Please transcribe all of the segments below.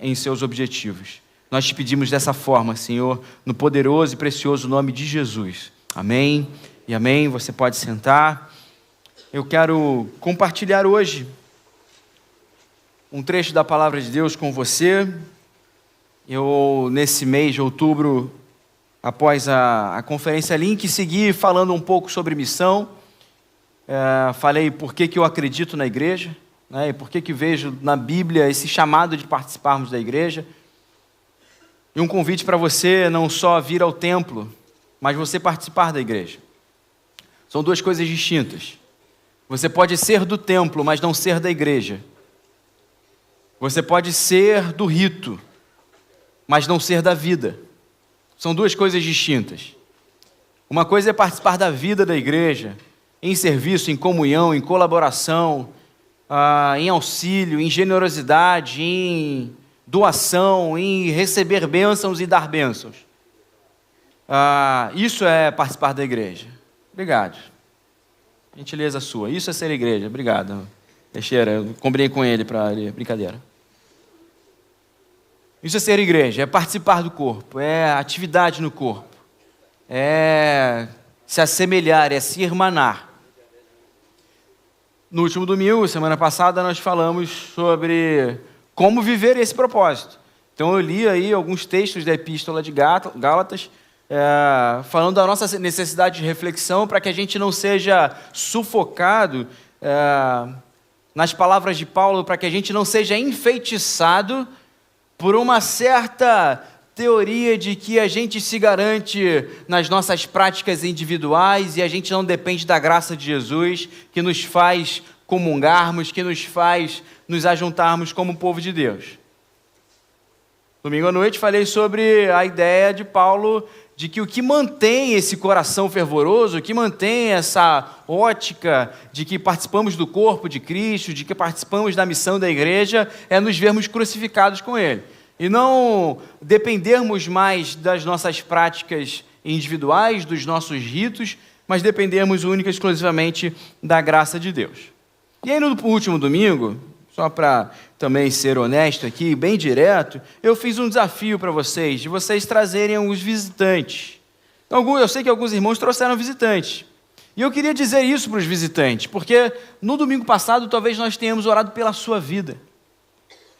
em seus objetivos. Nós te pedimos dessa forma, Senhor, no poderoso e precioso nome de Jesus. Amém e amém. Você pode sentar. Eu quero compartilhar hoje um trecho da palavra de Deus com você. Nesse mês de outubro, após a conferência Link, segui falando um pouco sobre missão. Falei por que eu acredito na igreja, né, e por que vejo na Bíblia esse chamado de participarmos da igreja. E um convite para você não só vir ao templo, mas você participar da igreja. São duas coisas distintas. Você pode ser do templo, mas não ser da igreja. Você pode ser do rito, mas não ser da vida. São duas coisas distintas. Uma coisa é participar da vida da igreja, em serviço, em comunhão, em colaboração, em auxílio, em generosidade, em doação, em receber bênçãos e dar bênçãos. Isso é participar da igreja. Obrigado. Gentileza sua. Isso é ser igreja. Obrigado, Teixeira. Eu combinei com ele para brincadeira. Isso é ser igreja, é participar do corpo, é atividade no corpo, é se assemelhar, é se irmanar. No último domingo, semana passada, nós falamos sobre como viver esse propósito. Então eu li aí alguns textos da Epístola de Gálatas, falando da nossa necessidade de reflexão para que a gente não seja sufocado nas palavras de Paulo, para que a gente não seja enfeitiçado por uma certa teoria de que a gente se garante nas nossas práticas individuais e a gente não depende da graça de Jesus, que nos faz comungarmos, que nos faz nos ajuntarmos como povo de Deus. Domingo à noite falei sobre a ideia de Paulo de que o que mantém esse coração fervoroso, o que mantém essa ótica de que participamos do corpo de Cristo, de que participamos da missão da igreja, é nos vermos crucificados com Ele. E não dependermos mais das nossas práticas individuais, dos nossos ritos, mas dependermos única e exclusivamente da graça de Deus. E aí no último domingo, só para também ser honesto aqui, bem direto, eu fiz um desafio para vocês, de vocês trazerem alguns visitantes. Eu sei que alguns irmãos trouxeram visitantes. E eu queria dizer isso para os visitantes, porque no domingo passado talvez nós tenhamos orado pela sua vida.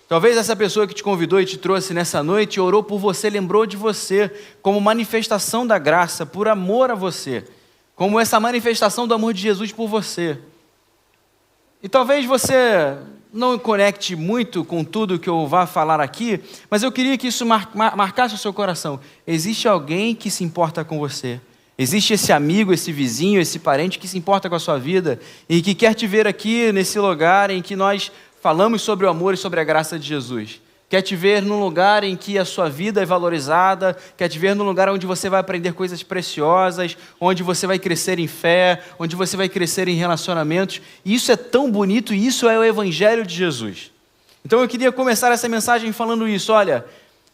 Talvez essa pessoa que te convidou e te trouxe nessa noite orou por você, lembrou de você, como manifestação da graça, por amor a você, como essa manifestação do amor de Jesus por você. E talvez você não conecte muito com tudo que eu vá falar aqui, mas eu queria que isso marcasse o seu coração. Existe alguém que se importa com você. Existe esse amigo, esse vizinho, esse parente que se importa com a sua vida e que quer te ver aqui nesse lugar em que nós falamos sobre o amor e sobre a graça de Jesus. Quer te ver num lugar em que a sua vida é valorizada, quer te ver num lugar onde você vai aprender coisas preciosas, onde você vai crescer em fé, onde você vai crescer em relacionamentos. E isso é tão bonito e isso é o Evangelho de Jesus. Então eu queria começar essa mensagem falando isso. Olha,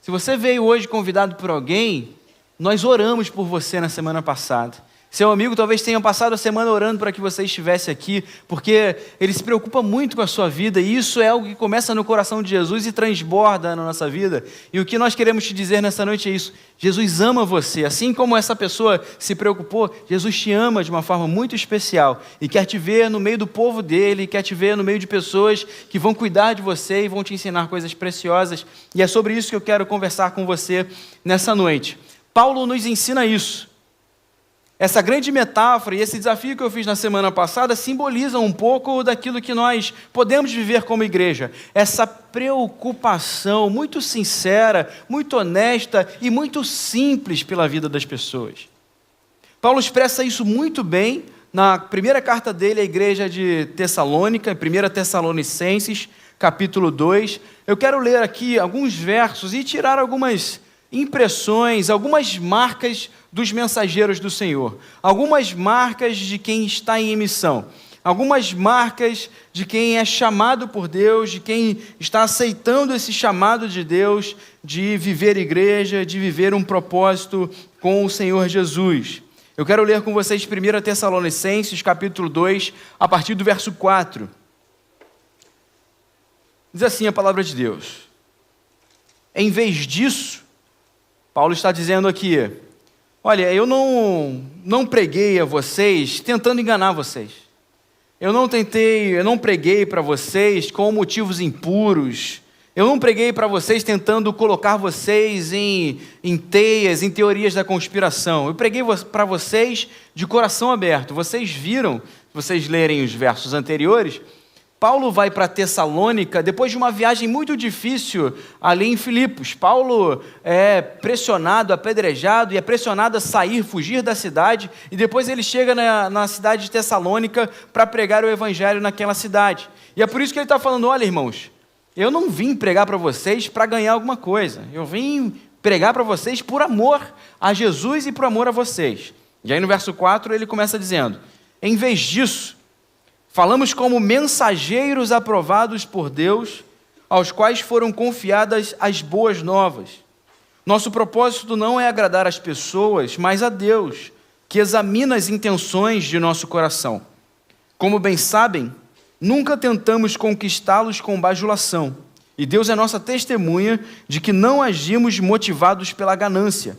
se você veio hoje convidado por alguém, nós oramos por você na semana passada. Seu amigo talvez tenha passado a semana orando para que você estivesse aqui, porque ele se preocupa muito com a sua vida, e isso é algo que começa no coração de Jesus e transborda na nossa vida. E o que nós queremos te dizer nessa noite é isso: Jesus ama você, assim como essa pessoa se preocupou, Jesus te ama de uma forma muito especial, e quer te ver no meio do povo dele, quer te ver no meio de pessoas que vão cuidar de você e vão te ensinar coisas preciosas, e é sobre isso que eu quero conversar com você nessa noite. Paulo nos ensina isso. Essa grande metáfora e esse desafio que eu fiz na semana passada simbolizam um pouco daquilo que nós podemos viver como igreja. Essa preocupação muito sincera, muito honesta e muito simples pela vida das pessoas. Paulo expressa isso muito bem na primeira carta dele à igreja de Tessalônica, 1 Tessalonicenses, capítulo 2. Eu quero ler aqui alguns versos e tirar algumas impressões, algumas marcas dos mensageiros do Senhor, algumas marcas de quem está em missão, algumas marcas de quem é chamado por Deus, de quem está aceitando esse chamado de Deus de viver igreja, de viver um propósito com o Senhor Jesus. Eu quero ler com vocês 1 Tessalonicenses, capítulo 2, a partir do verso 4. Diz assim a palavra de Deus: Em vez disso, Paulo está dizendo aqui, olha, eu não preguei a vocês tentando enganar vocês. Eu não preguei para vocês com motivos impuros. Eu não preguei para vocês tentando colocar vocês em teias, em teorias da conspiração. Eu preguei para vocês de coração aberto. Vocês viram, se vocês lerem os versos anteriores, Paulo vai para Tessalônica depois de uma viagem muito difícil ali em Filipos. Paulo é pressionado, apedrejado e é pressionado a sair, fugir da cidade, e depois ele chega na cidade de Tessalônica para pregar o evangelho naquela cidade. E é por isso que ele está falando, olha, irmãos, eu não vim pregar para vocês para ganhar alguma coisa. Eu vim pregar para vocês por amor a Jesus e por amor a vocês. E aí no verso 4 ele começa dizendo, em vez disso, falamos como mensageiros aprovados por Deus, aos quais foram confiadas as boas novas. Nosso propósito não é agradar as pessoas, mas a Deus, que examina as intenções de nosso coração. Como bem sabem, nunca tentamos conquistá-los com bajulação, e Deus é nossa testemunha de que não agimos motivados pela ganância.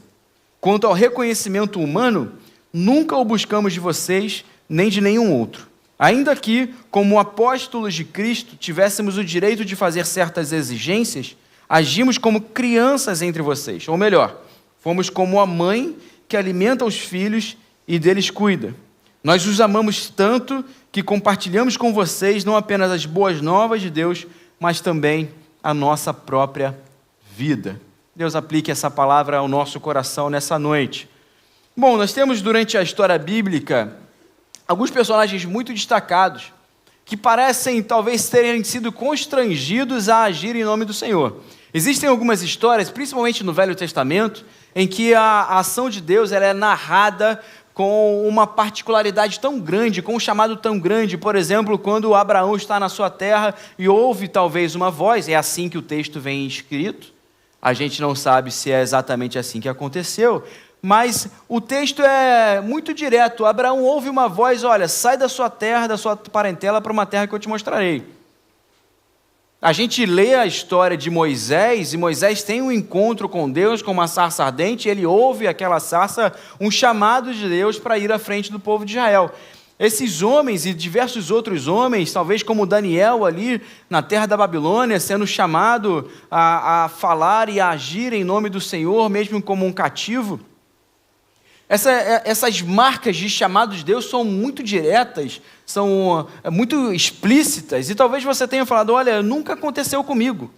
Quanto ao reconhecimento humano, nunca o buscamos de vocês, nem de nenhum outro. Ainda que, como apóstolos de Cristo, tivéssemos o direito de fazer certas exigências, agimos como crianças entre vocês. Ou melhor, fomos como a mãe que alimenta os filhos e deles cuida. Nós os amamos tanto que compartilhamos com vocês não apenas as boas novas de Deus, mas também a nossa própria vida. Deus aplique essa palavra ao nosso coração nessa noite. Bom, nós temos durante a história bíblica alguns personagens muito destacados que parecem talvez terem sido constrangidos a agir em nome do Senhor. Existem algumas histórias, principalmente no Velho Testamento, em que a ação de Deus ela é narrada com uma particularidade tão grande, com um chamado tão grande. Por exemplo, quando Abraão está na sua terra e ouve talvez uma voz, é assim que o texto vem escrito. A gente não sabe se é exatamente assim que aconteceu, mas o texto é muito direto. Abraão ouve uma voz, olha, sai da sua terra, da sua parentela para uma terra que eu te mostrarei. A gente lê a história de Moisés, e Moisés tem um encontro com Deus, com uma sarça ardente, e ele ouve aquela sarça, um chamado de Deus para ir à frente do povo de Israel. Esses homens e diversos outros homens, talvez como Daniel ali na terra da Babilônia, sendo chamado a falar e a agir em nome do Senhor, mesmo como um cativo. Essas marcas de chamado de Deus são muito diretas, são muito explícitas, e talvez você tenha falado, olha, nunca aconteceu comigo.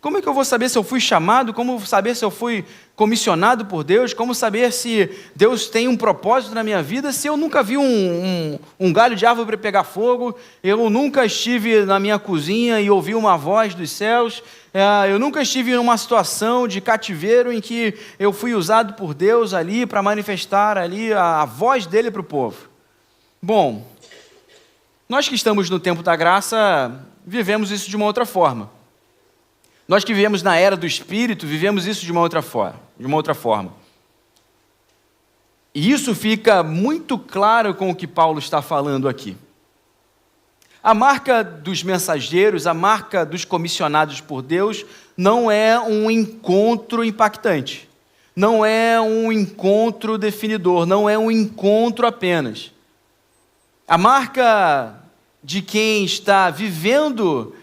Como é que eu vou saber se eu fui chamado? Como saber se eu fui comissionado por Deus? Como saber se Deus tem um propósito na minha vida se eu nunca vi um galho de árvore para pegar fogo, eu nunca estive na minha cozinha e ouvi uma voz dos céus, eu nunca estive em uma situação de cativeiro em que eu fui usado por Deus ali para manifestar ali a voz dele para o povo. Bom, nós que estamos no tempo da graça, vivemos isso de uma outra forma. Nós que vivemos na era do Espírito, vivemos isso de uma outra forma. E isso fica muito claro com o que Paulo está falando aqui. A marca dos mensageiros, a marca dos comissionados por Deus, não é um encontro impactante, não é um encontro definidor, não é um encontro apenas. A marca de quem está vivendo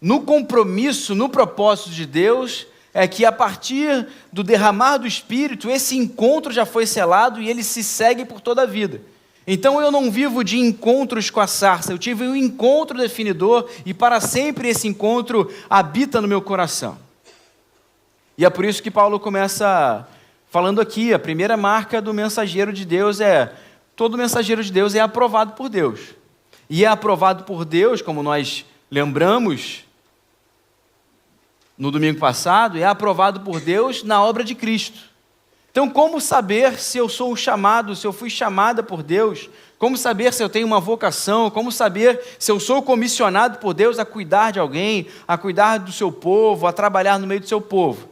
no compromisso, no propósito de Deus, é que a partir do derramar do Espírito, esse encontro já foi selado e ele se segue por toda a vida. Então eu não vivo de encontros com a sarça, eu tive um encontro definidor e para sempre esse encontro habita no meu coração. E é por isso que Paulo começa falando aqui, a primeira marca do mensageiro de Deus todo mensageiro de Deus é aprovado por Deus. E é aprovado por Deus, como nós lembramos no domingo passado, é aprovado por Deus na obra de Cristo. Então, como saber se eu sou chamado, se eu fui chamada por Deus? Como saber se eu tenho uma vocação? Como saber se eu sou comissionado por Deus a cuidar de alguém, a cuidar do seu povo, a trabalhar no meio do seu povo?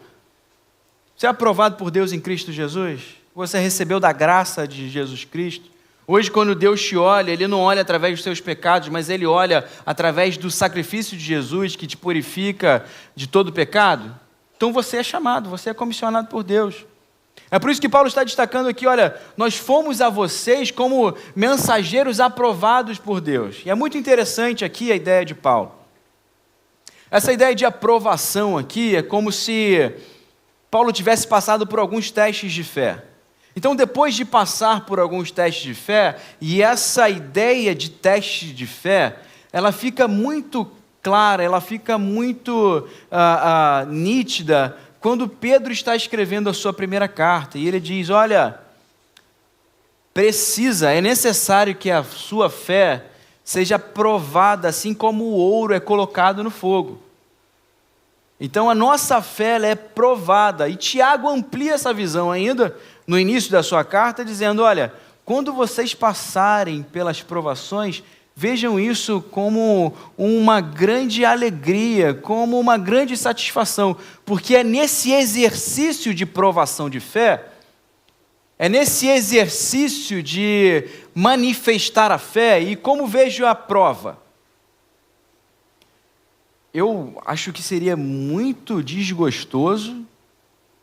Você é aprovado por Deus em Cristo Jesus? Você recebeu da graça de Jesus Cristo? Hoje, quando Deus te olha, Ele não olha através dos seus pecados, mas Ele olha através do sacrifício de Jesus que te purifica de todo pecado. Então você é chamado, você é comissionado por Deus. É por isso que Paulo está destacando aqui, olha, nós fomos a vocês como mensageiros aprovados por Deus. E é muito interessante aqui a ideia de Paulo. Essa ideia de aprovação aqui é como se Paulo tivesse passado por alguns testes de fé. Então, depois de passar por alguns testes de fé, e essa ideia de teste de fé, ela fica muito clara, ela fica muito nítida, quando Pedro está escrevendo a sua primeira carta, e ele diz, olha, é necessário que a sua fé seja provada, assim como o ouro é colocado no fogo. Então a nossa fé ela é provada, e Tiago amplia essa visão ainda, no início da sua carta, dizendo, olha, quando vocês passarem pelas provações, vejam isso como uma grande alegria, como uma grande satisfação, porque é nesse exercício de provação de fé, é nesse exercício de manifestar a fé, e como vejo a prova? Eu acho que seria muito desgostoso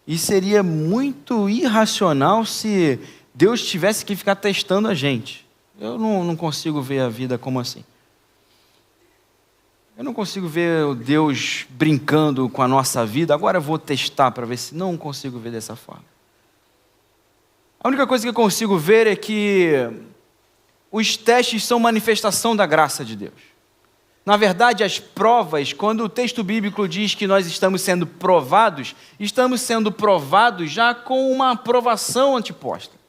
e seria muito irracional se Deus tivesse que ficar testando a gente. Eu não consigo ver a vida como assim. Eu não consigo ver Deus brincando com a nossa vida. Agora eu vou testar para ver se... Não consigo ver dessa forma. A única coisa que eu consigo ver é que os testes são manifestação da graça de Deus. Na verdade, as provas, quando o texto bíblico diz que nós estamos sendo provados já com uma aprovação anteposta.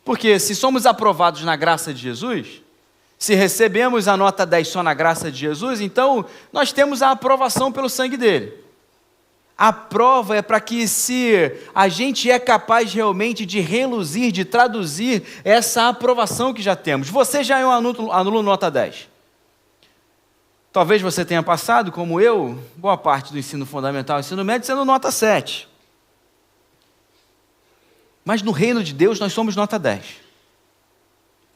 Porque se somos aprovados na graça de Jesus, se recebemos a nota 10 só na graça de Jesus, então nós temos a aprovação pelo sangue dele. A prova é para que se a gente é capaz realmente de reluzir, de traduzir essa aprovação que já temos. Você já é um aluno nota 10. Talvez você tenha passado, como eu, boa parte do ensino fundamental e ensino médio sendo nota 7. Mas no reino de Deus nós somos nota 10.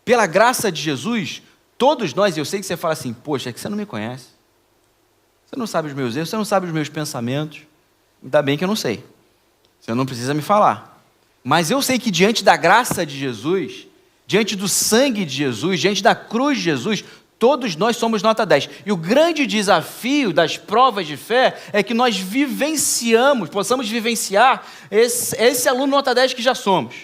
Pela graça de Jesus, todos nós, eu sei que você fala assim, poxa, é que você não me conhece. Você não sabe os meus erros, você não sabe os meus pensamentos. Ainda bem que eu não sei. Você não precisa me falar. Mas eu sei que diante da graça de Jesus, diante do sangue de Jesus, diante da cruz de Jesus, todos nós somos nota 10. E o grande desafio das provas de fé é que nós possamos vivenciar esse aluno nota 10 que já somos.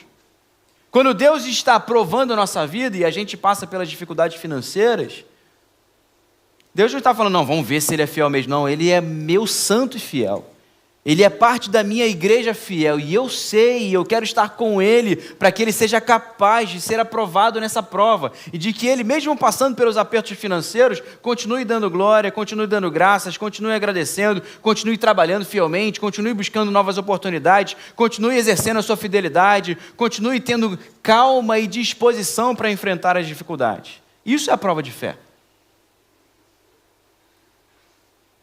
Quando Deus está provando a nossa vida e a gente passa pelas dificuldades financeiras, Deus não está falando, não, vamos ver se ele é fiel mesmo. Não, ele é meu santo e fiel. Ele é parte da minha igreja fiel, e eu sei, e eu quero estar com ele, para que ele seja capaz de ser aprovado nessa prova, e de que ele, mesmo passando pelos apertos financeiros, continue dando glória, continue dando graças, continue agradecendo, continue trabalhando fielmente, continue buscando novas oportunidades, continue exercendo a sua fidelidade, continue tendo calma e disposição para enfrentar as dificuldades. Isso é a prova de fé.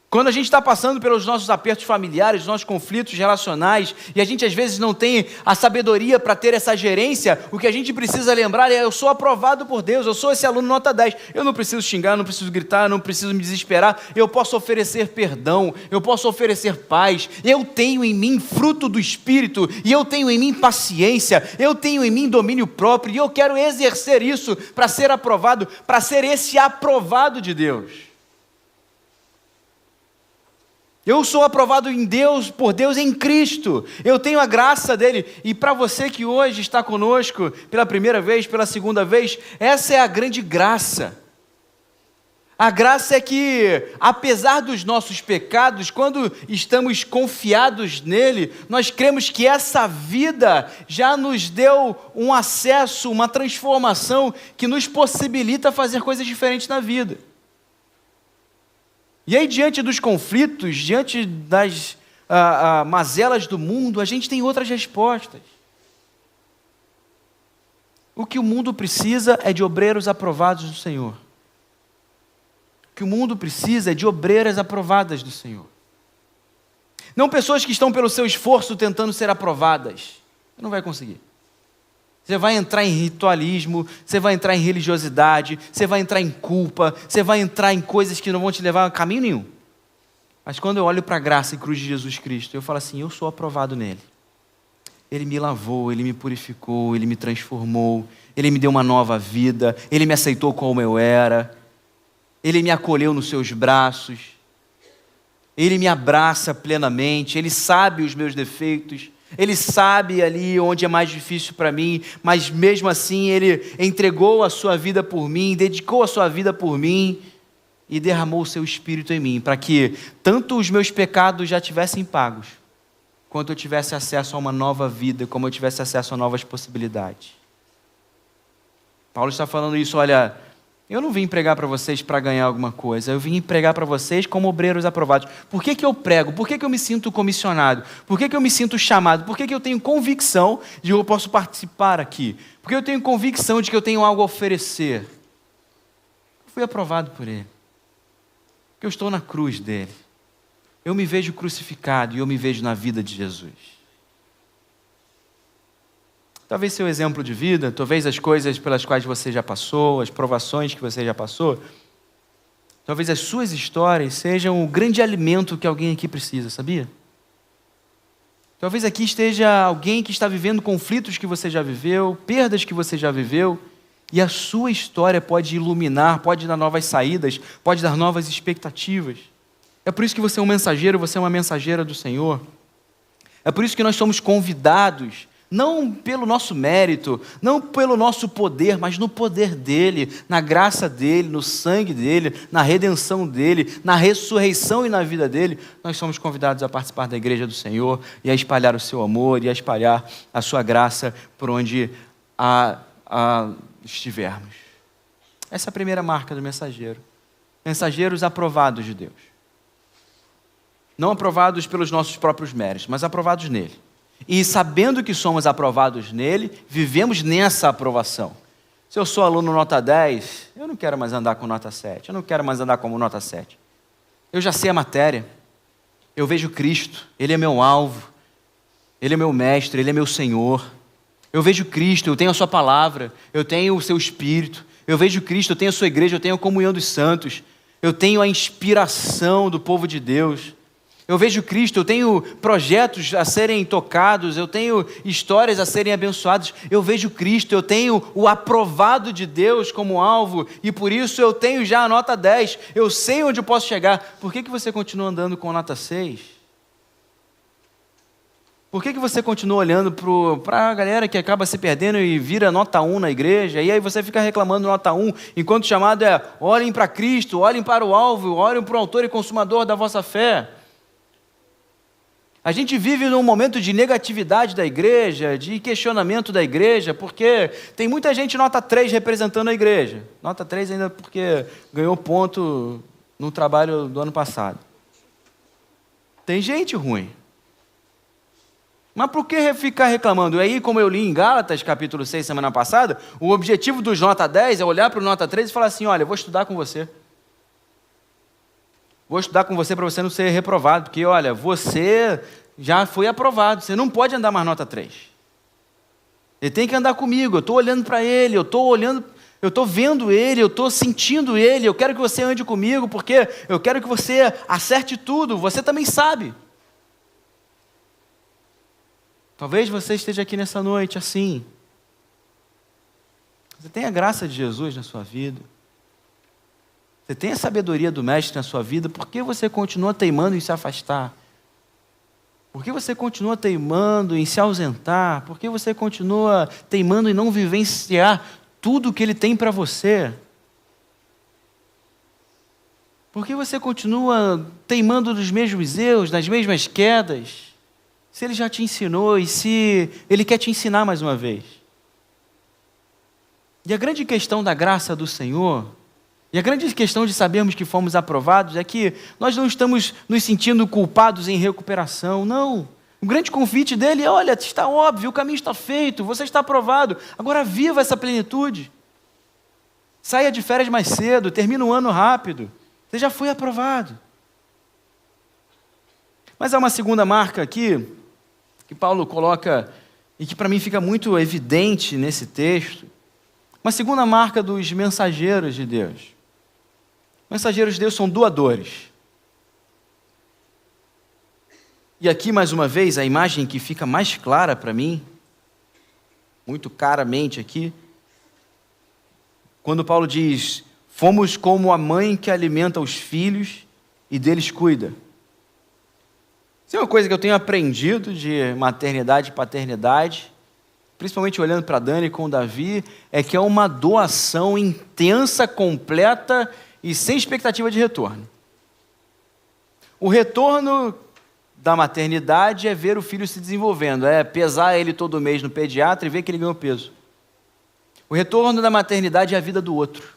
Quando a gente está passando pelos nossos apertos familiares, nossos conflitos relacionais, e a gente às vezes não tem a sabedoria para ter essa gerência, o que a gente precisa lembrar é, eu sou aprovado por Deus, eu sou esse aluno nota 10, eu não preciso xingar, não preciso gritar, não preciso me desesperar, eu posso oferecer perdão, eu posso oferecer paz, eu tenho em mim fruto do Espírito, e eu tenho em mim paciência, eu tenho em mim domínio próprio, e eu quero exercer isso para ser aprovado, para ser esse aprovado de Deus. Eu sou aprovado em Deus, por Deus em Cristo. Eu tenho a graça dele. E para você que hoje está conosco pela primeira vez, pela segunda vez, essa é a grande graça. A graça é que, apesar dos nossos pecados, quando estamos confiados nele, nós cremos que essa vida já nos deu um acesso, uma transformação que nos possibilita fazer coisas diferentes na vida. E aí, diante dos conflitos, diante das mazelas do mundo, a gente tem outras respostas. O que o mundo precisa é de obreiros aprovados do Senhor. O que o mundo precisa é de obreiras aprovadas do Senhor. Não pessoas que estão pelo seu esforço tentando ser aprovadas. Você não vai conseguir. Você vai entrar em ritualismo, você vai entrar em religiosidade, você vai entrar em culpa, você vai entrar em coisas que não vão te levar a caminho nenhum. Mas quando eu olho para a graça e cruz de Jesus Cristo, eu falo assim, eu sou aprovado nele. Ele me lavou, Ele me purificou, Ele me transformou, Ele me deu uma nova vida, Ele me aceitou como eu era, Ele me acolheu nos seus braços, Ele me abraça plenamente, Ele sabe os meus defeitos, Ele sabe ali onde é mais difícil para mim, mas mesmo assim Ele entregou a sua vida por mim, dedicou a sua vida por mim e derramou o seu Espírito em mim, para que tanto os meus pecados já tivessem pagos, quanto eu tivesse acesso a uma nova vida, como eu tivesse acesso a novas possibilidades. Paulo está falando isso, olha, eu não vim pregar para vocês para ganhar alguma coisa, eu vim pregar para vocês como obreiros aprovados. Por que eu prego? Por que eu me sinto comissionado? Por que eu me sinto chamado? Por que eu tenho convicção de que eu posso participar aqui? Por que eu tenho convicção de que eu tenho algo a oferecer? Eu fui aprovado por Ele, porque eu estou na cruz dele. Eu me vejo crucificado e eu me vejo na vida de Jesus. Talvez seu exemplo de vida, talvez as coisas pelas quais você já passou, as provações que você já passou, talvez as suas histórias sejam o grande alimento que alguém aqui precisa, sabia? Talvez aqui esteja alguém que está vivendo conflitos que você já viveu, perdas que você já viveu, e a sua história pode iluminar, pode dar novas saídas, pode dar novas expectativas. É por isso que você é um mensageiro, você é uma mensageira do Senhor. É por isso que nós somos convidados, não pelo nosso mérito, não pelo nosso poder, mas no poder dEle, na graça dEle, no sangue dEle, na redenção dEle, na ressurreição e na vida dEle. Nós somos convidados a participar da igreja do Senhor e a espalhar o seu amor e a espalhar a sua graça por onde estivermos. Essa é a primeira marca do mensageiro. Mensageiros aprovados de Deus. Não aprovados pelos nossos próprios méritos, mas aprovados nele. E sabendo que somos aprovados nele, vivemos nessa aprovação. Se eu sou aluno nota 10, eu não quero mais andar com nota 7, eu não quero mais andar como nota 7. Eu já sei a matéria, eu vejo Cristo, Ele é meu alvo, Ele é meu mestre, Ele é meu Senhor. Eu vejo Cristo, eu tenho a sua palavra, eu tenho o seu Espírito, eu vejo Cristo, eu tenho a sua igreja, eu tenho a comunhão dos santos, eu tenho a inspiração do povo de Deus. Eu vejo Cristo, eu tenho projetos a serem tocados, eu tenho histórias a serem abençoadas. Eu vejo Cristo, eu tenho o aprovado de Deus como alvo e por isso eu tenho já a nota 10. Eu sei onde eu posso chegar. Por que você continua andando com nota 6? Por que você continua olhando para a galera que acaba se perdendo e vira nota 1 na igreja? E aí você fica reclamando nota 1, enquanto o chamado é olhem para Cristo, olhem para o alvo, olhem para o autor e consumador da vossa fé. A gente vive num momento de negatividade da igreja, de questionamento da igreja, porque tem muita gente nota 3 representando a igreja. Nota 3 ainda porque ganhou ponto no trabalho do ano passado. Tem gente ruim. Mas por que ficar reclamando? E aí, como eu li em Gálatas, capítulo 6, semana passada, o objetivo dos nota 10 é olhar para o nota 3 e falar assim, olha, eu vou estudar com você. Vou estudar com você para você não ser reprovado, porque, olha, você já foi aprovado, você não pode andar mais nota 3. Ele tem que andar comigo, eu estou olhando para ele, eu estou vendo ele, eu estou sentindo ele, eu quero que você ande comigo, porque eu quero que você acerte tudo, você também sabe. Talvez você esteja aqui nessa noite assim. Você tem a graça de Jesus na sua vida. Você tem a sabedoria do Mestre na sua vida, por que você continua teimando em se afastar? Por que você continua teimando em se ausentar? Por que você continua teimando em não vivenciar tudo o que Ele tem para você? Por que você continua teimando nos mesmos erros, nas mesmas quedas? Se Ele já te ensinou e se Ele quer te ensinar mais uma vez. E a grande questão da graça do Senhor, e a grande questão de sabermos que fomos aprovados é que nós não estamos nos sentindo culpados em recuperação, não. O grande convite dele é, olha, está óbvio, o caminho está feito, você está aprovado, agora viva essa plenitude. Saia de férias mais cedo, termina o ano rápido, você já foi aprovado. Mas há uma segunda marca aqui, que Paulo coloca, e que para mim fica muito evidente nesse texto, uma segunda marca dos mensageiros de Deus. Mensageiros de Deus são doadores. E aqui, mais uma vez, a imagem que fica mais clara para mim, muito claramente aqui, quando Paulo diz: fomos como a mãe que alimenta os filhos e deles cuida. Isso é uma coisa que eu tenho aprendido de maternidade e paternidade, principalmente olhando para Dani com o Davi, é que é uma doação intensa, completa e sem expectativa de retorno. O retorno da maternidade é ver o filho se desenvolvendo, é pesar ele todo mês no pediatra e ver que ele ganhou peso. O retorno da maternidade é a vida do outro.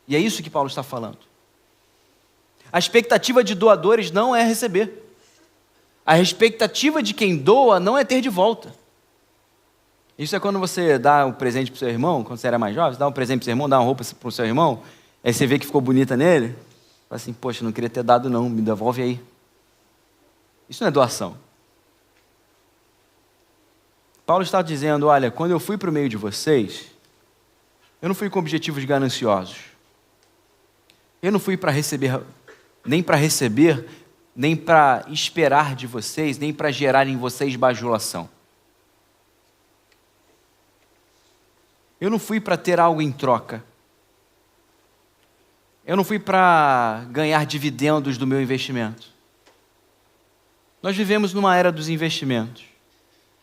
E é isso que Paulo está falando. A expectativa de doadores não é receber. A expectativa de quem doa não é ter de volta. Isso é quando você dá um presente para o seu irmão, quando você era mais jovem, você dá um presente para o seu irmão, dá uma roupa para o seu irmão, aí você vê que ficou bonita nele, fala assim: poxa, não queria ter dado não, me devolve aí. Isso não é doação. Paulo está dizendo: olha, quando eu fui para o meio de vocês, eu não fui com objetivos gananciosos. Eu não fui para receber, nem para esperar de vocês, nem para gerar em vocês bajulação. Eu não fui para ter algo em troca. Eu não fui para ganhar dividendos do meu investimento. Nós vivemos numa era dos investimentos.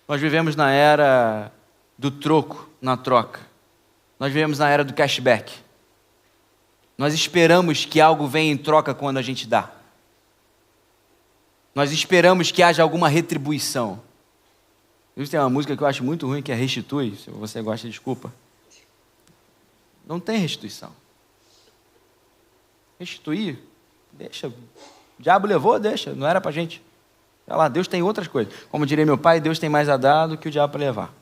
Nós vivemos na era do troco, na troca. Nós vivemos na era do cashback. Nós esperamos que algo venha em troca quando a gente dá. Nós esperamos que haja alguma retribuição. Isso tem uma música que eu acho muito ruim, que é Restitui. Se você gosta, desculpa. Não tem restituição. Restituir, deixa. O diabo levou, deixa. Não era pra gente. Olha lá, Deus tem outras coisas. Como diria meu pai, Deus tem mais a dar do que o diabo para levar.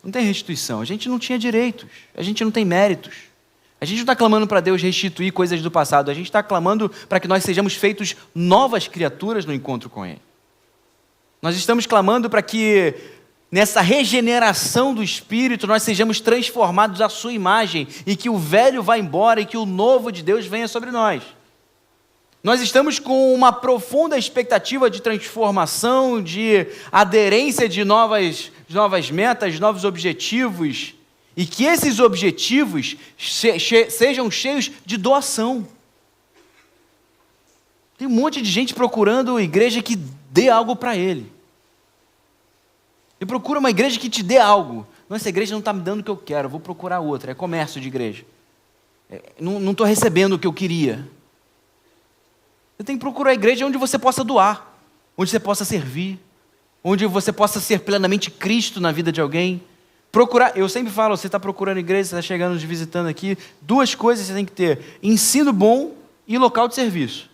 Não tem restituição. A gente não tinha direitos. A gente não tem méritos. A gente não está clamando para Deus restituir coisas do passado. A gente está clamando para que nós sejamos feitos novas criaturas no encontro com Ele. Nós estamos clamando para que, nessa regeneração do Espírito, nós sejamos transformados à sua imagem e que o velho vá embora e que o novo de Deus venha sobre nós. Nós estamos com uma profunda expectativa de transformação, de aderência de novas metas, novos objetivos, e que esses objetivos sejam cheios de doação. Tem um monte de gente procurando igreja que dê algo para ele. E procura uma igreja que te dê algo. Não, essa igreja não está me dando o que eu quero, eu vou procurar outra. É comércio de igreja. Não estou recebendo o que eu queria. Você tem que procurar a igreja onde você possa doar, onde você possa servir, onde você possa ser plenamente Cristo na vida de alguém. Procurar, eu sempre falo, você está procurando igreja, você está chegando, nos visitando aqui, duas coisas você tem que ter: ensino bom e local de serviço.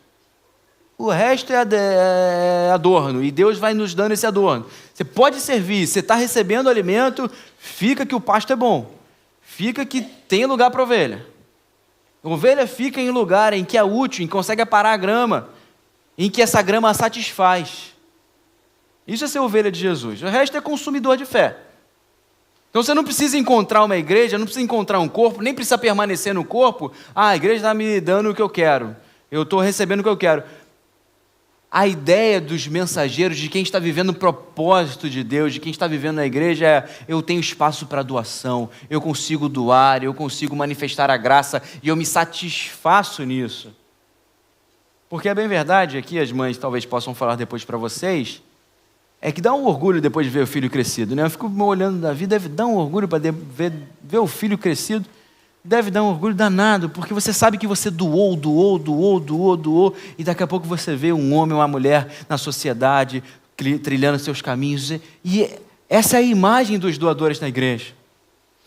O resto é adorno, e Deus vai nos dando esse adorno. Você pode servir, você está recebendo alimento, fica que o pasto é bom, fica que tem lugar para ovelha. A ovelha fica em lugar em que é útil, em que consegue aparar a grama, em que essa grama a satisfaz. Isso é ser ovelha de Jesus. O resto é consumidor de fé. Então você não precisa encontrar uma igreja, não precisa encontrar um corpo, nem precisa permanecer no corpo. A igreja está me dando o que eu quero, eu estou recebendo o que eu quero. A ideia dos mensageiros, de quem está vivendo o propósito de Deus, de quem está vivendo na igreja, é: eu tenho espaço para doação, eu consigo doar, eu consigo manifestar a graça e eu me satisfaço nisso. Porque é bem verdade, aqui as mães talvez possam falar depois para vocês, é que dá um orgulho depois de ver o filho crescido, né? Eu fico olhando da vida, deve dar um orgulho para ver o filho crescido. Deve dar um orgulho danado, porque você sabe que você doou, e daqui a pouco você vê um homem ou uma mulher na sociedade, trilhando seus caminhos, e essa é a imagem dos doadores na igreja.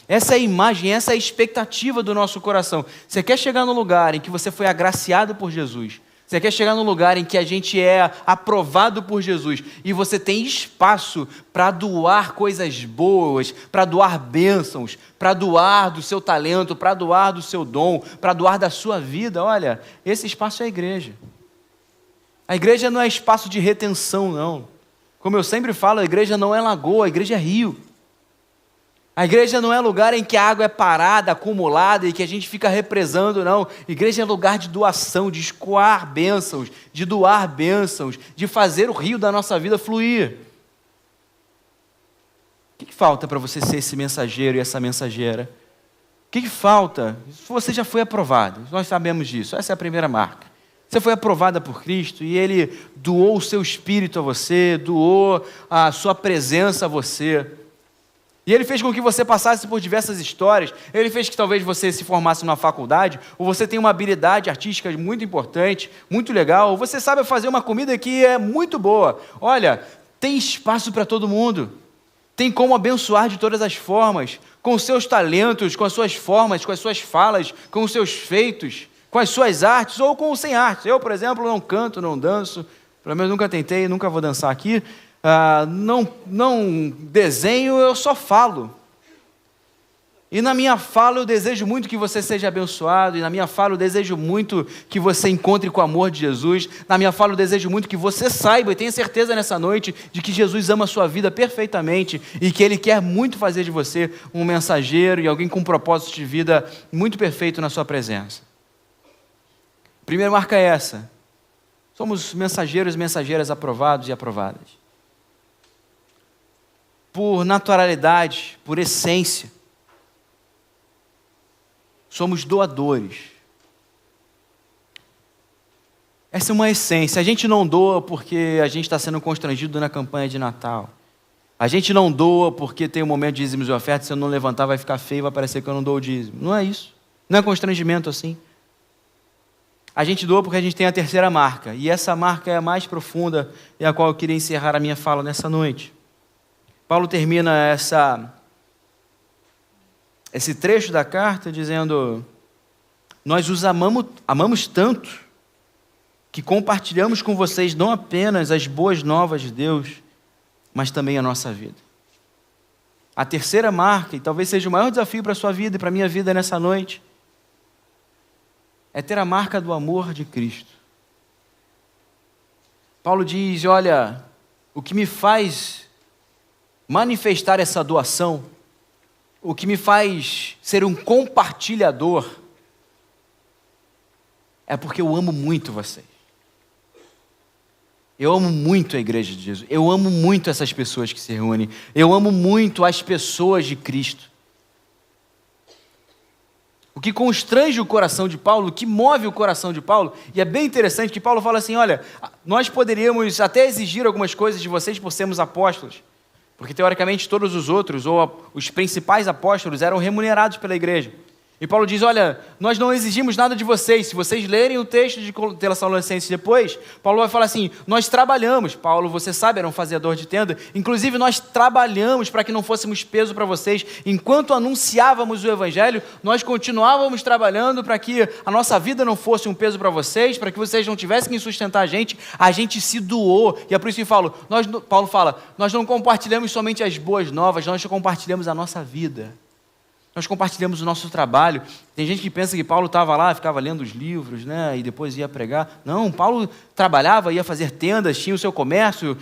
Essa é a imagem, essa é a expectativa do nosso coração. Você quer chegar no lugar em que você foi agraciado por Jesus, você quer chegar no lugar em que a gente é aprovado por Jesus e você tem espaço para doar coisas boas, para doar bênçãos, para doar do seu talento, para doar do seu dom, para doar da sua vida. Olha, esse espaço é a igreja. A igreja não é espaço de retenção, não. Como eu sempre falo, a igreja não é lagoa, a igreja é rio. A igreja não é lugar em que a água é parada, acumulada e que a gente fica represando, não. Igreja é lugar de doação, de escoar bênçãos, de doar bênçãos, de fazer o rio da nossa vida fluir. O que falta para você ser esse mensageiro e essa mensageira? O que falta? Você já foi aprovado, nós sabemos disso, essa é a primeira marca. Você foi aprovada por Cristo e Ele doou o seu Espírito a você, doou a sua presença a você. E Ele fez com que você passasse por diversas histórias. Ele fez que talvez você se formasse numa faculdade, ou você tenha uma habilidade artística muito importante, muito legal, ou você sabe fazer uma comida que é muito boa. Olha, tem espaço para todo mundo. Tem como abençoar de todas as formas, com os seus talentos, com as suas formas, com as suas falas, com os seus feitos, com as suas artes ou com o sem artes. Eu, por exemplo, não canto, não danço, pelo menos nunca tentei, nunca vou dançar aqui. Não desenho, eu só falo. E na minha fala eu desejo muito que você seja abençoado, e na minha fala eu desejo muito que você encontre com o amor de Jesus, na minha fala eu desejo muito que você saiba e tenha certeza nessa noite de que Jesus ama a sua vida perfeitamente e que Ele quer muito fazer de você um mensageiro e alguém com um propósito de vida muito perfeito na sua presença. A primeira marca é essa: somos mensageiros e mensageiras aprovados e aprovadas. Por naturalidade, por essência, somos doadores. Essa é uma essência. A gente não doa porque a gente está sendo constrangido na campanha de Natal. A gente não doa porque tem um momento de dízimos e ofertas, se eu não levantar vai ficar feio, vai parecer que eu não dou o dízimo. Não é isso. Não é constrangimento assim. A gente doa porque a gente tem a terceira marca. E essa marca é a mais profunda e a qual eu queria encerrar a minha fala nessa noite. Paulo termina esse trecho da carta dizendo: nós os amamos tanto que compartilhamos com vocês não apenas as boas novas de Deus, mas também a nossa vida. A terceira marca, e talvez seja o maior desafio para a sua vida e para a minha vida nessa noite, é ter a marca do amor de Cristo. Paulo diz: olha, o que me faz manifestar essa doação, o que me faz ser um compartilhador, é porque eu amo muito vocês. Eu amo muito a igreja de Jesus. Eu amo muito essas pessoas que se reúnem. Eu amo muito as pessoas de Cristo. O que constrange o coração de Paulo, o que move o coração de Paulo, e é bem interessante que Paulo fala assim: olha, nós poderíamos até exigir algumas coisas de vocês por sermos apóstolos, porque teoricamente todos os outros, ou os principais apóstolos, eram remunerados pela igreja. E Paulo diz: olha, nós não exigimos nada de vocês. Se vocês lerem o texto de Tessalonicenses depois, Paulo vai falar assim: nós trabalhamos. Paulo, você sabe, era um fazedor de tenda. Inclusive nós trabalhamos para que não fôssemos peso para vocês. Enquanto anunciávamos o evangelho, nós continuávamos trabalhando para que a nossa vida não fosse um peso para vocês, para que vocês não tivessem que sustentar a gente se doou. E é por isso que Paulo fala, nós não compartilhamos somente as boas novas, nós compartilhamos a nossa vida. Nós compartilhamos o nosso trabalho. Tem gente que pensa que Paulo estava lá, ficava lendo os livros, né, e depois ia pregar. Não, Paulo trabalhava, ia fazer tendas, tinha o seu comércio,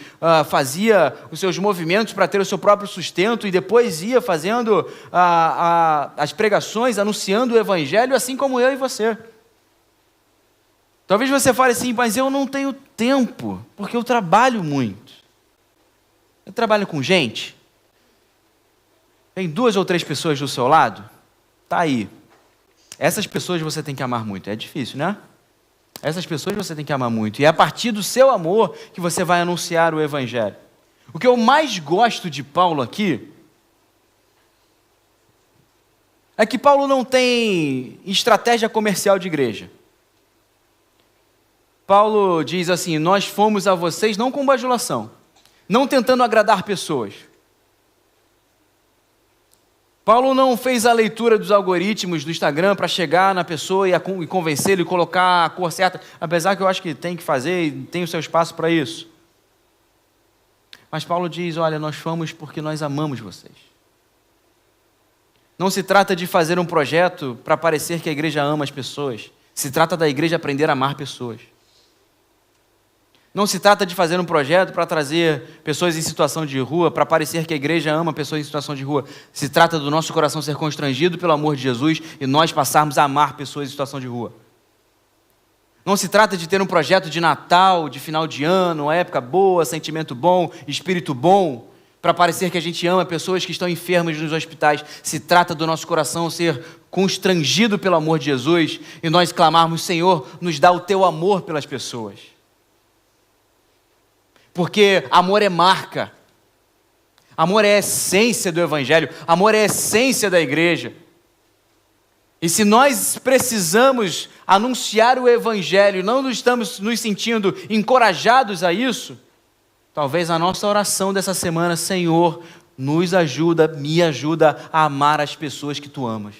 fazia os seus movimentos para ter o seu próprio sustento, e depois ia fazendo as pregações, anunciando o evangelho, assim como eu e você. Talvez você fale assim: mas eu não tenho tempo, porque eu trabalho muito. Eu trabalho com gente. Tem 2 ou 3 pessoas do seu lado? Tá aí. Essas pessoas você tem que amar muito. É difícil, né? Essas pessoas você tem que amar muito. E é a partir do seu amor que você vai anunciar o evangelho. O que eu mais gosto de Paulo aqui é que Paulo não tem estratégia comercial de igreja. Paulo diz assim: nós fomos a vocês não com bajulação, não tentando agradar pessoas. Paulo não fez a leitura dos algoritmos do Instagram para chegar na pessoa e convencê-lo e colocar a cor certa, apesar que eu acho que tem que fazer e tem o seu espaço para isso. Mas Paulo diz: olha, nós fomos porque nós amamos vocês. Não se trata de fazer um projeto para parecer que a igreja ama as pessoas. Se trata da igreja aprender a amar pessoas. Não se trata de fazer um projeto para trazer pessoas em situação de rua, para parecer que a igreja ama pessoas em situação de rua. Se trata do nosso coração ser constrangido pelo amor de Jesus e nós passarmos a amar pessoas em situação de rua. Não se trata de ter um projeto de Natal, de final de ano, época boa, sentimento bom, espírito bom, para parecer que a gente ama pessoas que estão enfermas nos hospitais. Se trata do nosso coração ser constrangido pelo amor de Jesus e nós clamarmos: Senhor, nos dá o teu amor pelas pessoas. Porque amor é marca, amor é a essência do Evangelho, amor é a essência da igreja. E se nós precisamos anunciar o Evangelho, não estamos nos sentindo encorajados a isso, talvez a nossa oração dessa semana: Senhor, nos ajuda, me ajuda a amar as pessoas que Tu amas.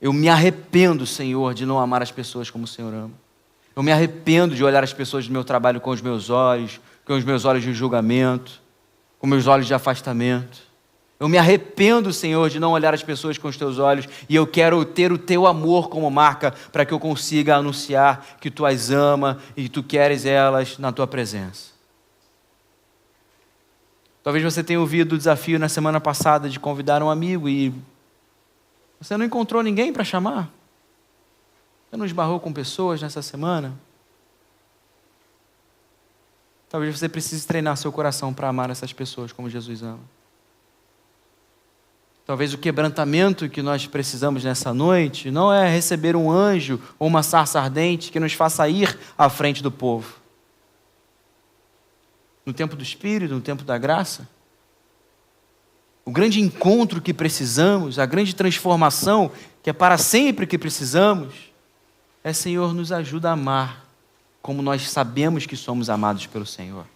Eu me arrependo, Senhor, de não amar as pessoas como o Senhor ama. Eu me arrependo de olhar as pessoas do meu trabalho com os meus olhos de julgamento, com meus olhos de afastamento. Eu me arrependo, Senhor, de não olhar as pessoas com os teus olhos, e eu quero ter o teu amor como marca para que eu consiga anunciar que tu as ama e que tu queres elas na tua presença. Talvez você tenha ouvido o desafio na semana passada de convidar um amigo e você não encontrou ninguém para chamar. Você não esbarrou com pessoas nessa semana? Talvez você precise treinar seu coração para amar essas pessoas como Jesus ama. Talvez o quebrantamento que nós precisamos nessa noite não é receber um anjo ou uma sarça ardente que nos faça ir à frente do povo. No tempo do Espírito, no tempo da graça, o grande encontro que precisamos, a grande transformação que é para sempre que precisamos, é: Senhor, nos ajuda a amar como nós sabemos que somos amados pelo Senhor.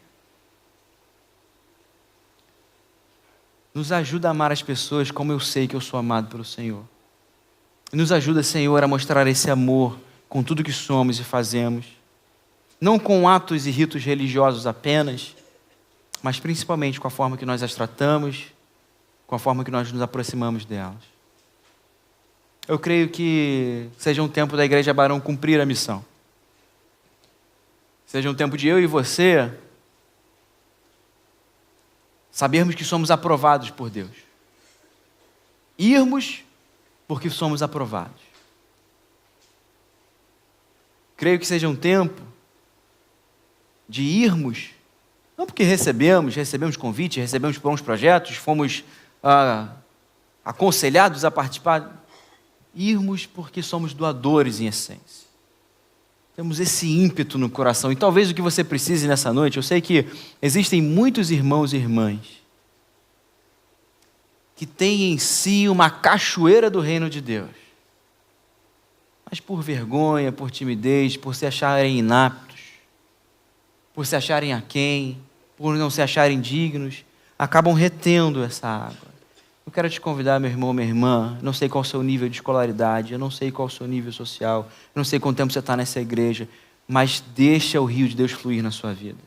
Nos ajuda a amar as pessoas como eu sei que eu sou amado pelo Senhor. Nos ajuda, Senhor, a mostrar esse amor com tudo que somos e fazemos. Não com atos e ritos religiosos apenas, mas principalmente com a forma que nós as tratamos, com a forma que nós nos aproximamos delas. Eu creio que seja um tempo da Igreja Barão cumprir a missão. Seja um tempo de eu e você sabermos que somos aprovados por Deus. Irmos porque somos aprovados. Creio que seja um tempo de irmos, não porque recebemos convite, recebemos bons projetos, fomos aconselhados a participar. Irmos porque somos doadores em essência. Temos esse ímpeto no coração. E talvez o que você precise nessa noite, eu sei que existem muitos irmãos e irmãs que têm em si uma cachoeira do reino de Deus, mas por vergonha, por timidez, por se acharem inaptos, por se acharem aquém, por não se acharem dignos, acabam retendo essa água. Eu quero te convidar, meu irmão, minha irmã, não sei qual é o seu nível de escolaridade, eu não sei qual é o seu nível social, eu não sei quanto tempo você está nessa igreja, mas deixa o rio de Deus fluir na sua vida.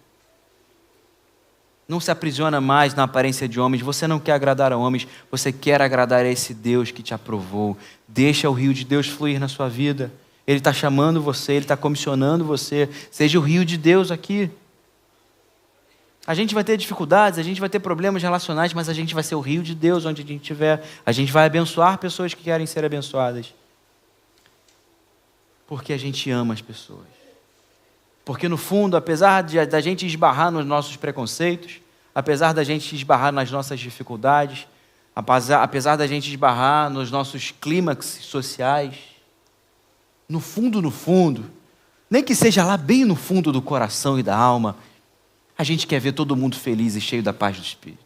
Não se aprisiona mais na aparência de homens, você não quer agradar a homens, você quer agradar a esse Deus que te aprovou. Deixa o rio de Deus fluir na sua vida. Ele está chamando você, Ele está comissionando você, seja o rio de Deus aqui. A gente vai ter dificuldades, a gente vai ter problemas relacionais, mas a gente vai ser o rio de Deus onde a gente estiver. A gente vai abençoar pessoas que querem ser abençoadas. Porque a gente ama as pessoas. Porque no fundo, apesar da gente esbarrar nos nossos preconceitos, apesar da gente esbarrar nas nossas dificuldades, apesar da gente esbarrar nos nossos clímax sociais, no fundo, nem que seja lá bem no fundo do coração e da alma, a gente quer ver todo mundo feliz e cheio da paz do Espírito.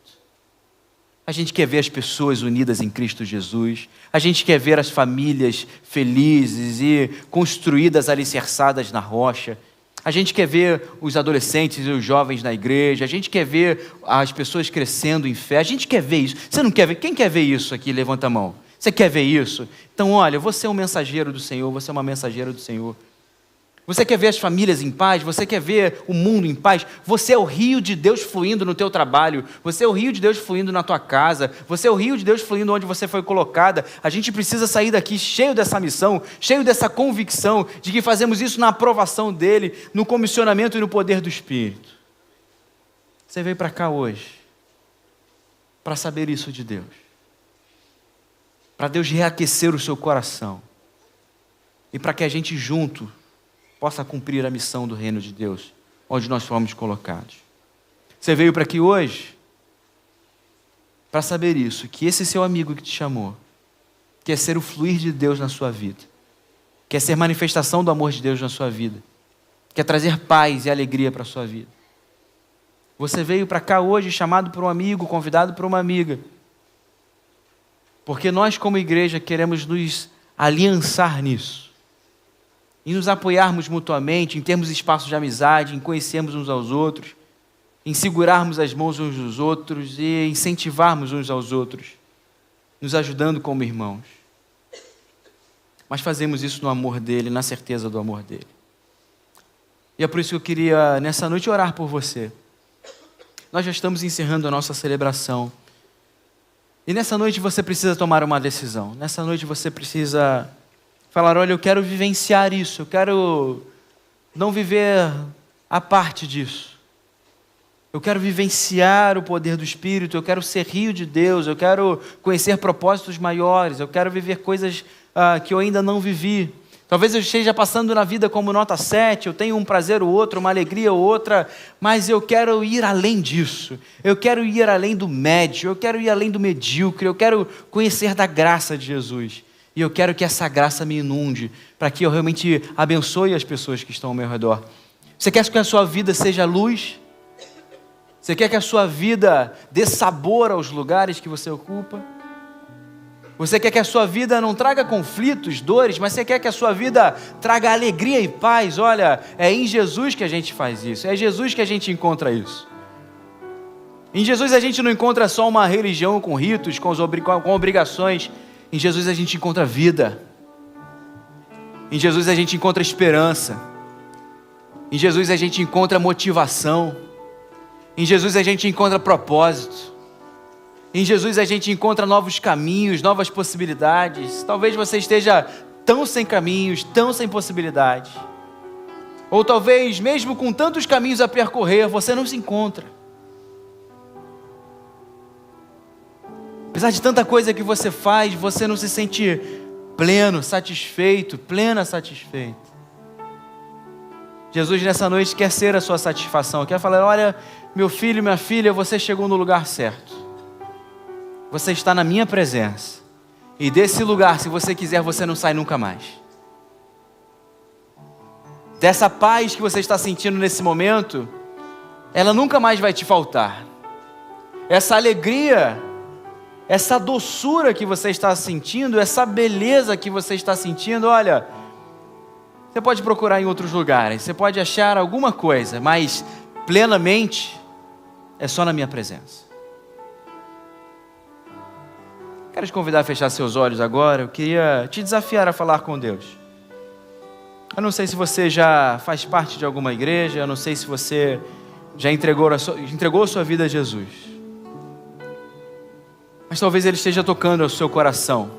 A gente quer ver as pessoas unidas em Cristo Jesus. A gente quer ver as famílias felizes e construídas, alicerçadas na rocha. A gente quer ver os adolescentes e os jovens na igreja. A gente quer ver as pessoas crescendo em fé. A gente quer ver isso. Você não quer ver? Quem quer ver isso aqui? Levanta a mão. Você quer ver isso? Então, olha, você é um mensageiro do Senhor, você é uma mensageira do Senhor. Você quer ver as famílias em paz? Você quer ver o mundo em paz? Você é o rio de Deus fluindo no teu trabalho. Você é o rio de Deus fluindo na tua casa. Você é o rio de Deus fluindo onde você foi colocada. A gente precisa sair daqui cheio dessa missão, cheio dessa convicção de que fazemos isso na aprovação dEle, no comissionamento e no poder do Espírito. Você veio para cá hoje para saber isso de Deus. Para Deus reaquecer o seu coração. E para que a gente junto possa cumprir a missão do reino de Deus, onde nós fomos colocados. Você veio para aqui hoje para saber isso, que esse seu amigo que te chamou quer ser o fluir de Deus na sua vida, quer ser manifestação do amor de Deus na sua vida, quer trazer paz e alegria para a sua vida. Você veio para cá hoje chamado por um amigo, convidado por uma amiga, porque nós como igreja queremos nos aliançar nisso, em nos apoiarmos mutuamente, em termos espaços de amizade, em conhecermos uns aos outros, em segurarmos as mãos uns dos outros e incentivarmos uns aos outros, nos ajudando como irmãos. Mas fazemos isso no amor dele, na certeza do amor dele. E é por isso que eu queria, nessa noite, orar por você. Nós já estamos encerrando a nossa celebração. E nessa noite você precisa tomar uma decisão. Nessa noite você precisa falar, olha, eu quero vivenciar isso, eu quero não viver a parte disso. Eu quero vivenciar o poder do Espírito, eu quero ser rio de Deus, eu quero conhecer propósitos maiores, eu quero viver coisas que eu ainda não vivi. Talvez eu esteja passando na vida como nota 7, eu tenho um prazer ou outro, uma alegria ou outra, mas eu quero ir além disso. Eu quero ir além do médio, eu quero ir além do medíocre, eu quero conhecer da graça de Jesus. E eu quero que essa graça me inunde, para que eu realmente abençoe as pessoas que estão ao meu redor. Você quer que a sua vida seja luz? Você quer que a sua vida dê sabor aos lugares que você ocupa? Você quer que a sua vida não traga conflitos, dores, mas você quer que a sua vida traga alegria e paz? Olha, é em Jesus que a gente faz isso, é em Jesus que a gente encontra isso. Em Jesus a gente não encontra só uma religião com ritos, com obrigações. Em Jesus a gente encontra vida. Em Jesus a gente encontra esperança. Em Jesus a gente encontra motivação. Em Jesus a gente encontra propósito. Em Jesus a gente encontra novos caminhos, novas possibilidades. Talvez você esteja tão sem caminhos, tão sem possibilidades. Ou talvez, mesmo com tantos caminhos a percorrer, você não se encontra. Apesar de tanta coisa que você faz, você não se sente pleno, satisfeito, plena satisfeito. Jesus nessa noite quer ser a sua satisfação, quer falar, olha, meu filho, minha filha, você chegou no lugar certo. Você está na minha presença. E desse lugar, se você quiser, você não sai nunca mais. Dessa paz que você está sentindo nesse momento, ela nunca mais vai te faltar. Essa alegria, essa doçura que você está sentindo, essa beleza que você está sentindo, olha, você pode procurar em outros lugares, você pode achar alguma coisa, mas plenamente é só na minha presença. Quero te convidar a fechar seus olhos agora. Eu queria te desafiar a falar com Deus. Eu não sei se você já faz parte de alguma igreja, eu não sei se você já entregou a sua vida a Jesus. Mas talvez Ele esteja tocando ao seu coração.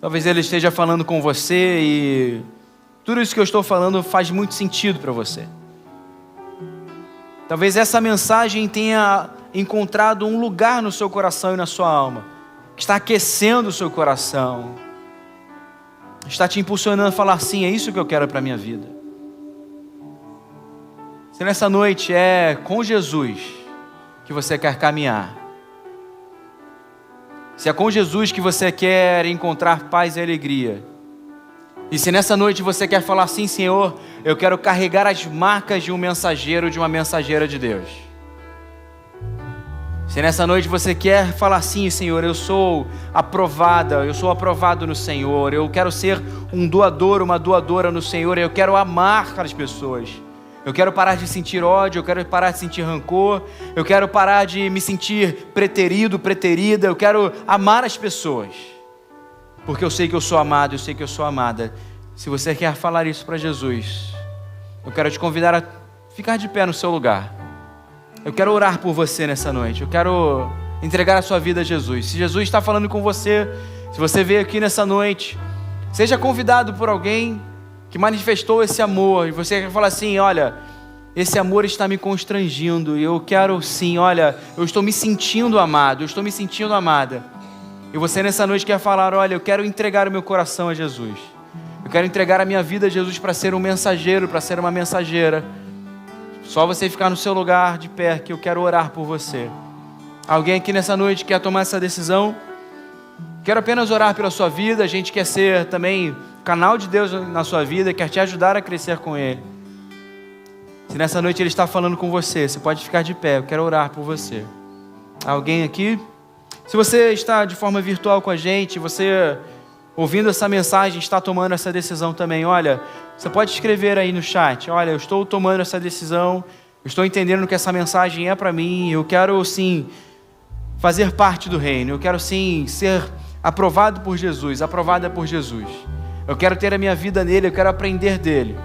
Talvez Ele esteja falando com você e tudo isso que eu estou falando faz muito sentido para você. Talvez essa mensagem tenha encontrado um lugar no seu coração e na sua alma, que está aquecendo o seu coração, está te impulsionando a falar, sim, é isso que eu quero para a minha vida. Se nessa noite é com Jesus que você quer caminhar, se é com Jesus que você quer encontrar paz e alegria, e se nessa noite você quer falar, sim, Senhor, eu quero carregar as marcas de um mensageiro, de uma mensageira de Deus. Se nessa noite você quer falar, sim, Senhor, eu sou aprovado no Senhor, eu quero ser um doador, uma doadora no Senhor, eu quero amar as pessoas, eu quero parar de sentir ódio, eu quero parar de sentir rancor, eu quero parar de me sentir preterido, preterida, eu quero amar as pessoas, porque eu sei que eu sou amado, eu sei que eu sou amada. Se você quer falar isso para Jesus, eu quero te convidar a ficar de pé no seu lugar. Eu quero orar por você nessa noite. Eu quero entregar a sua vida a Jesus. Se Jesus está falando com você, se você veio aqui nessa noite, seja convidado por alguém que manifestou esse amor, e você quer falar assim: olha, esse amor está me constrangindo, e eu quero sim, olha, eu estou me sentindo amado, eu estou me sentindo amada. E você nessa noite quer falar: olha, eu quero entregar o meu coração a Jesus. Eu quero entregar a minha vida a Jesus para ser um mensageiro, para ser uma mensageira. Só você ficar no seu lugar de pé, que eu quero orar por você. Alguém aqui nessa noite quer tomar essa decisão? Quero apenas orar pela sua vida. A gente quer ser também canal de Deus na sua vida, quer te ajudar a crescer com Ele. Se nessa noite Ele está falando com você, você pode ficar de pé, eu quero orar por você. Alguém aqui? Se você está de forma virtual com a gente, você ouvindo essa mensagem, está tomando essa decisão também, olha, você pode escrever aí no chat: olha, eu estou tomando essa decisão, eu estou entendendo que essa mensagem é para mim, eu quero sim fazer parte do reino, eu quero sim ser aprovado por Jesus, aprovada por Jesus. Eu quero ter a minha vida nele, eu quero aprender dele.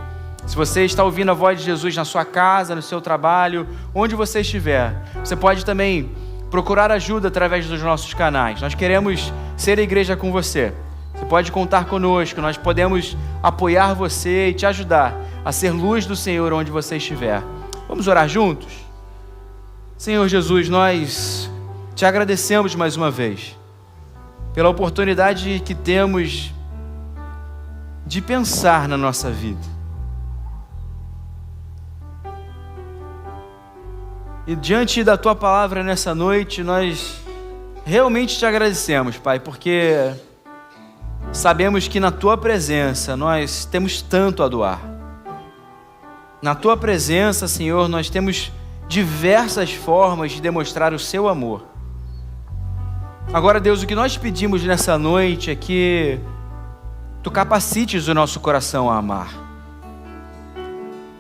Se você está ouvindo a voz de Jesus na sua casa, no seu trabalho, onde você estiver, você pode também procurar ajuda através dos nossos canais. Nós queremos ser a igreja com você. Você pode contar conosco, nós podemos apoiar você e te ajudar a ser luz do Senhor onde você estiver. Vamos orar juntos? Senhor Jesus, nós te agradecemos mais uma vez pela oportunidade que temos de pensar na nossa vida. E diante da Tua palavra nessa noite, nós realmente te agradecemos, Pai, porque sabemos que na Tua presença nós temos tanto a doar. Na Tua presença, Senhor, nós temos diversas formas de demonstrar o Seu amor. Agora, Deus, o que nós pedimos nessa noite é que Tu capacites o nosso coração a amar.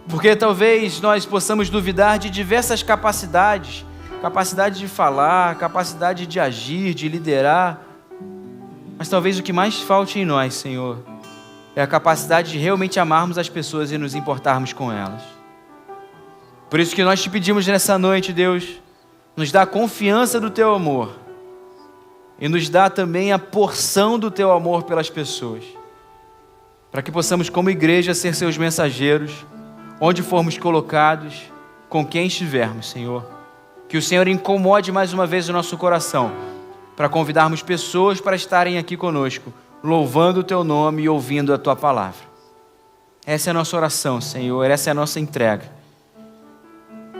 Porque talvez nós possamos duvidar de diversas capacidades. Capacidade de falar, capacidade de agir, de liderar. Mas talvez o que mais falte em nós, Senhor, é a capacidade de realmente amarmos as pessoas e nos importarmos com elas. Por isso que nós te pedimos nessa noite, Deus, nos dá a confiança do Teu amor e nos dá também a porção do Teu amor pelas pessoas, para que possamos como igreja ser Seus mensageiros, onde formos colocados, com quem estivermos, Senhor. Que o Senhor incomode mais uma vez o nosso coração, para convidarmos pessoas para estarem aqui conosco, louvando o Teu nome e ouvindo a Tua palavra. Essa é a nossa oração, Senhor, essa é a nossa entrega.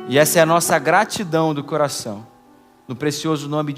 E essa é a nossa gratidão do coração, no precioso nome de